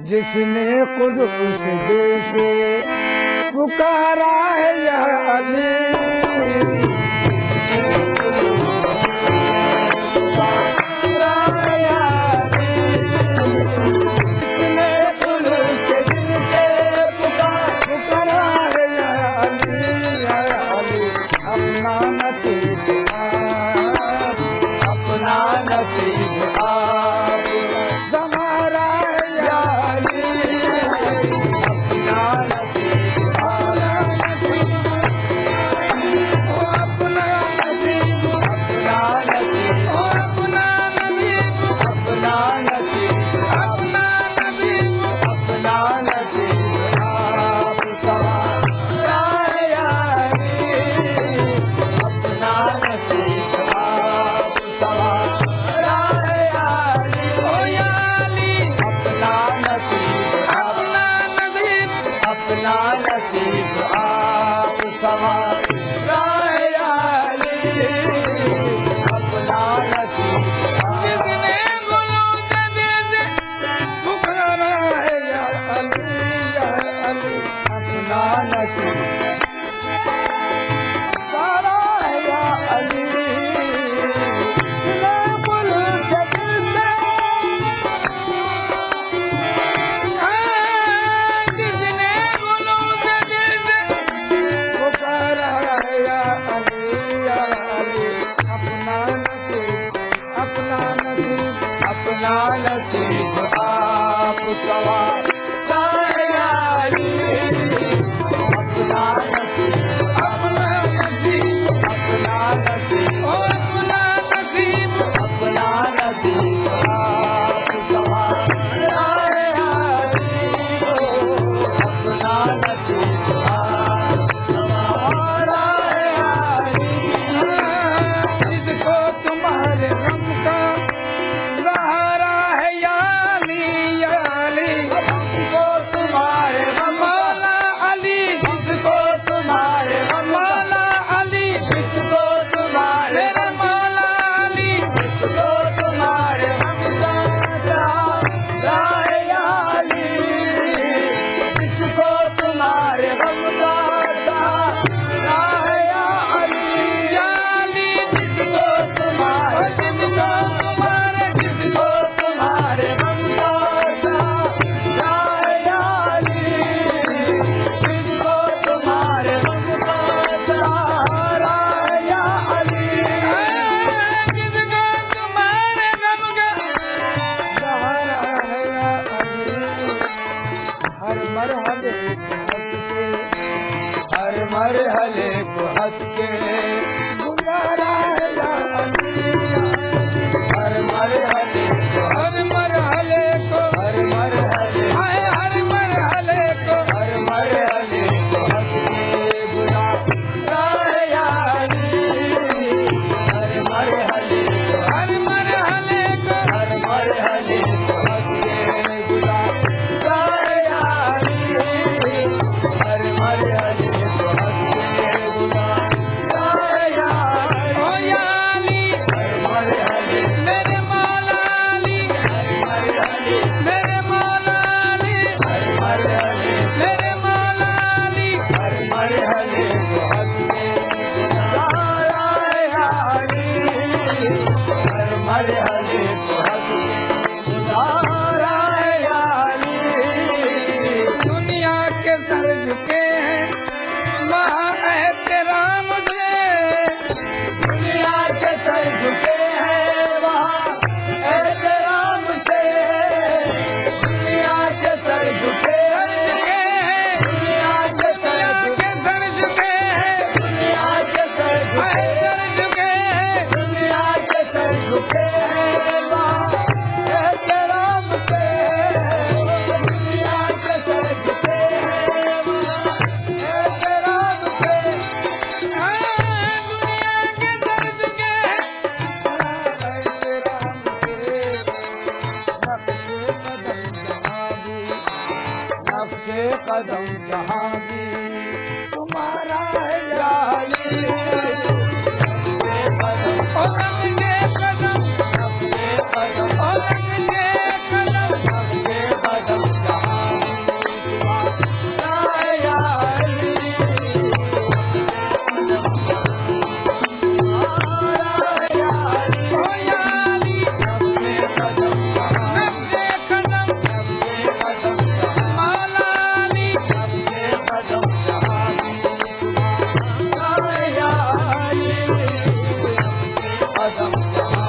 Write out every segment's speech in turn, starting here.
जिसने कुदूस दिल से पुकारा है या अली मरहले को हंस के गुजारा है या अली हर मरहले को हर मरहले को हर मरहले हर मरहले को हर मरहले को हंस के गुजारा है या अली हर मरहले को हर मरहले को हर मरहले को हंस के गुजारा है या अली हर मरहले दुनिया के सर झुके हैं वहाँ एहतराम से दुनिया के सर झुके हैं वहाँ एहतराम से दुनिया के सर झुके हैं नफ्से कदम जहाँ भी तुम्हारा है या अली। नफ्से कदम ओ रंग के कदम, नफ्से कदम ओ रंग के कदम, नफ्से कदम जहाँ भी तुम्हारा है या अली। कदम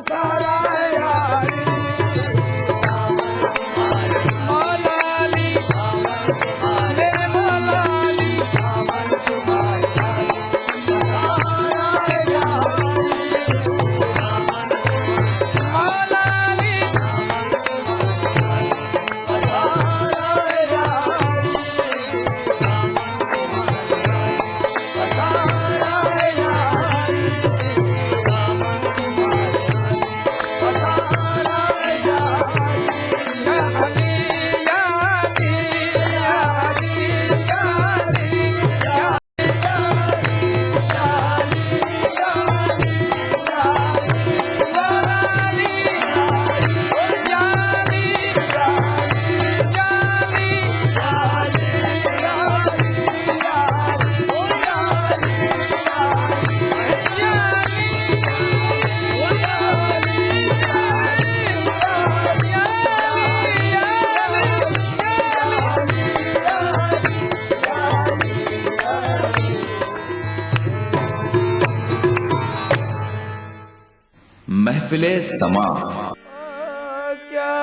सारा है यारी मौलाली मेरे मौलाली महफिले समा। क्या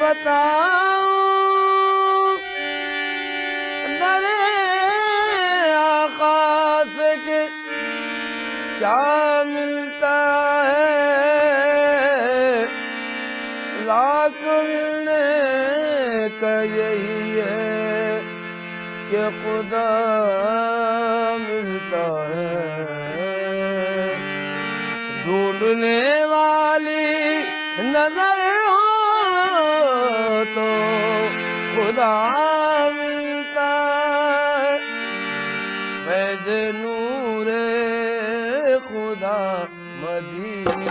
बताऊं नरे आकाश के क्या मिलता है लाख मिलने का यही है कि खुदा मिलता है ढूंढने वाली नजर हो तो खुदा मिलता है फैज़ नूरे खुदा मदीने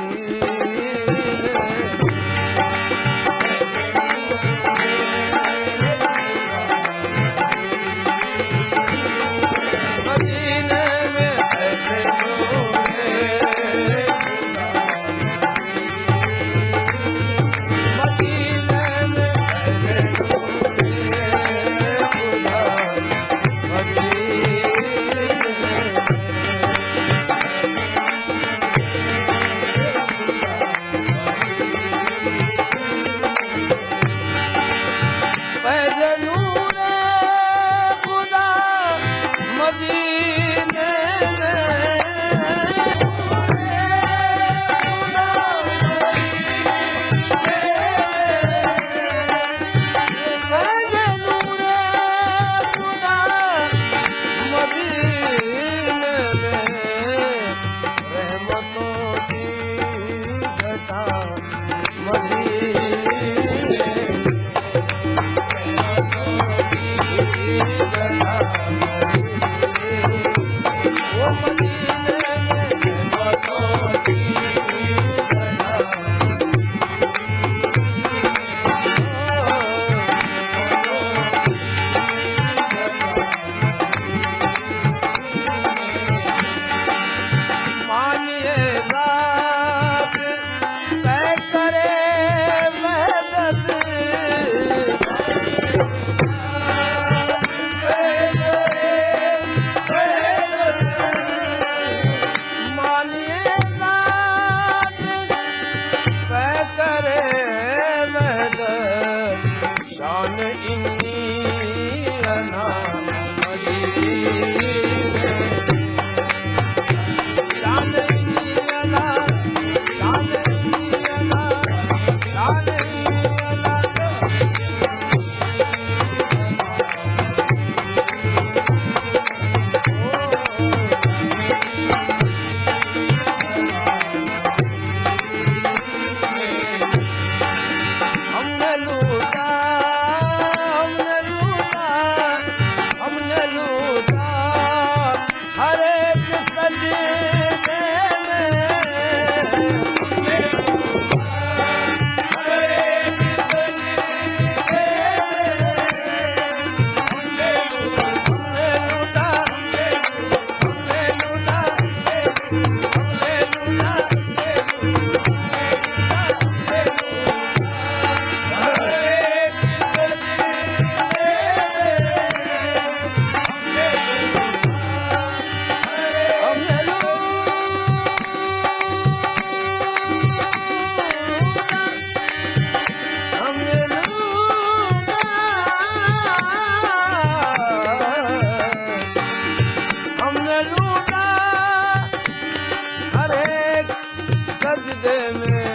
सजदे में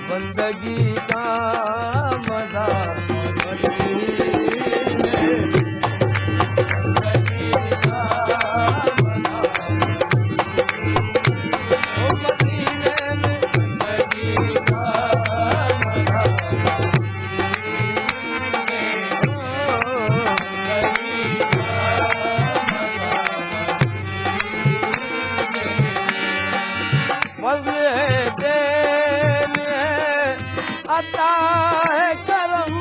बंदगी का मजा मदीने बंदगी का मजा ओ मदीने में बंदगी का मजा आता है करम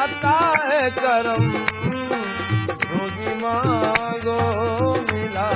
आता है करम रोजी मांगो मिला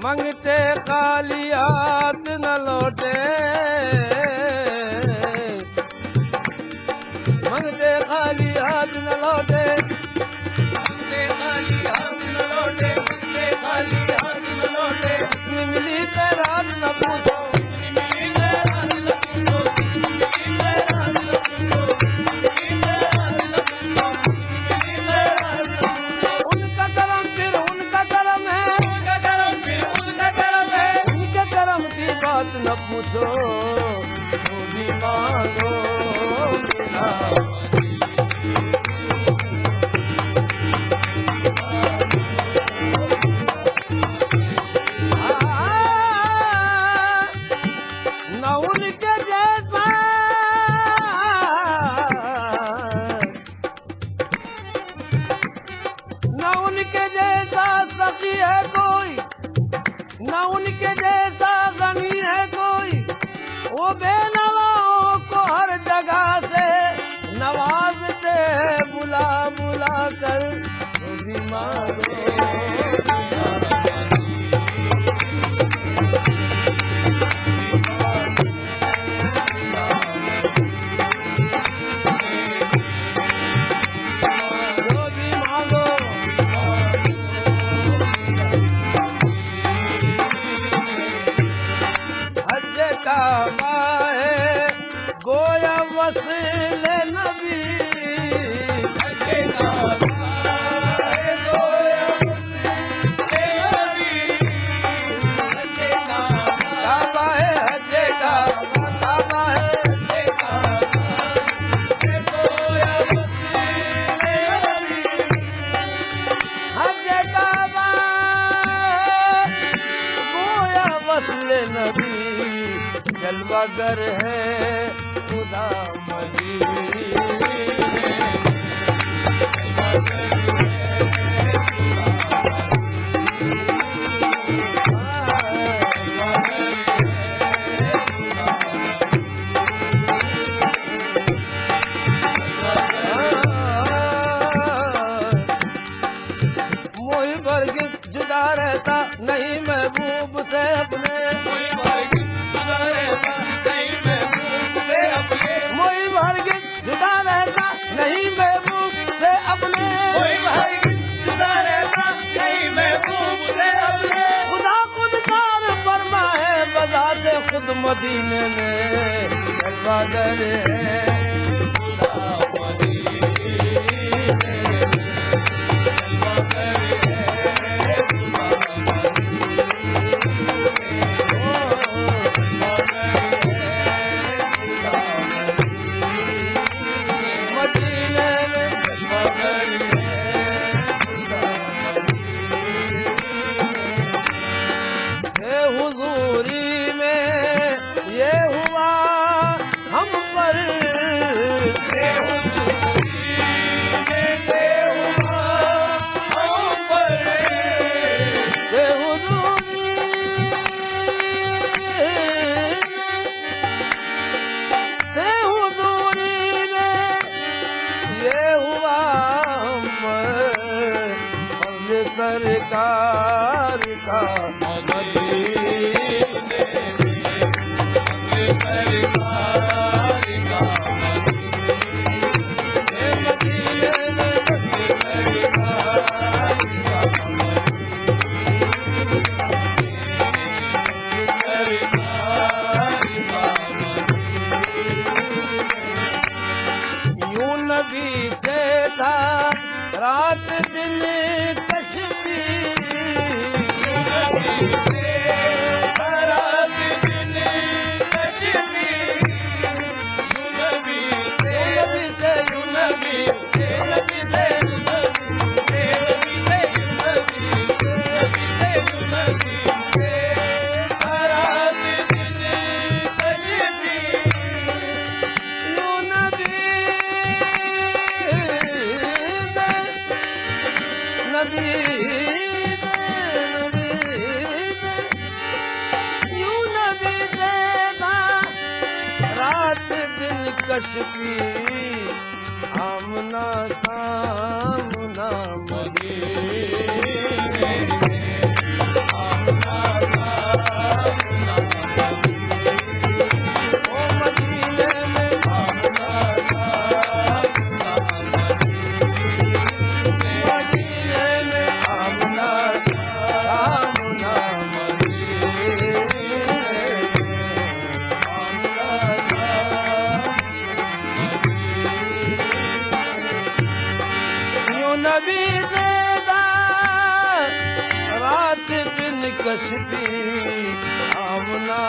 मंगते खाली हाथ न लौटे मंगते खाली हाथ न लौटे मंगते खाली हाथ न लौटे मंगते खाली हाथ न लौटे मिली तेरा न पूछो मिली तेरा न पूछो उनका करम फिर उनका करम है बात न पूछो भी मांगो मिला न उनके जैसा न उनके जैसा सखी है कोई न उनके जैसा गनी है कोई वो बेनवाओं को हर जगह से नवाजते हैं बुला बुला कर भी मांगो गोया वसीले नबी नबी जलवागर है खुदा मोही वर्ग जुदा रहता नहीं महबूब से अपने मोही वर्ग जुदा रहता नहीं महबूब से अपने खुदा खुद कार फरमाए बजाते खुद मदीने में जलवागर है सरकार का यूं नबी से था रात दिन कशफी आमना सामना मगे आमना सामना ओ मदीने में आमना सामना मदीने में आमना सामना नबी देदा रात दिन कशफी आमना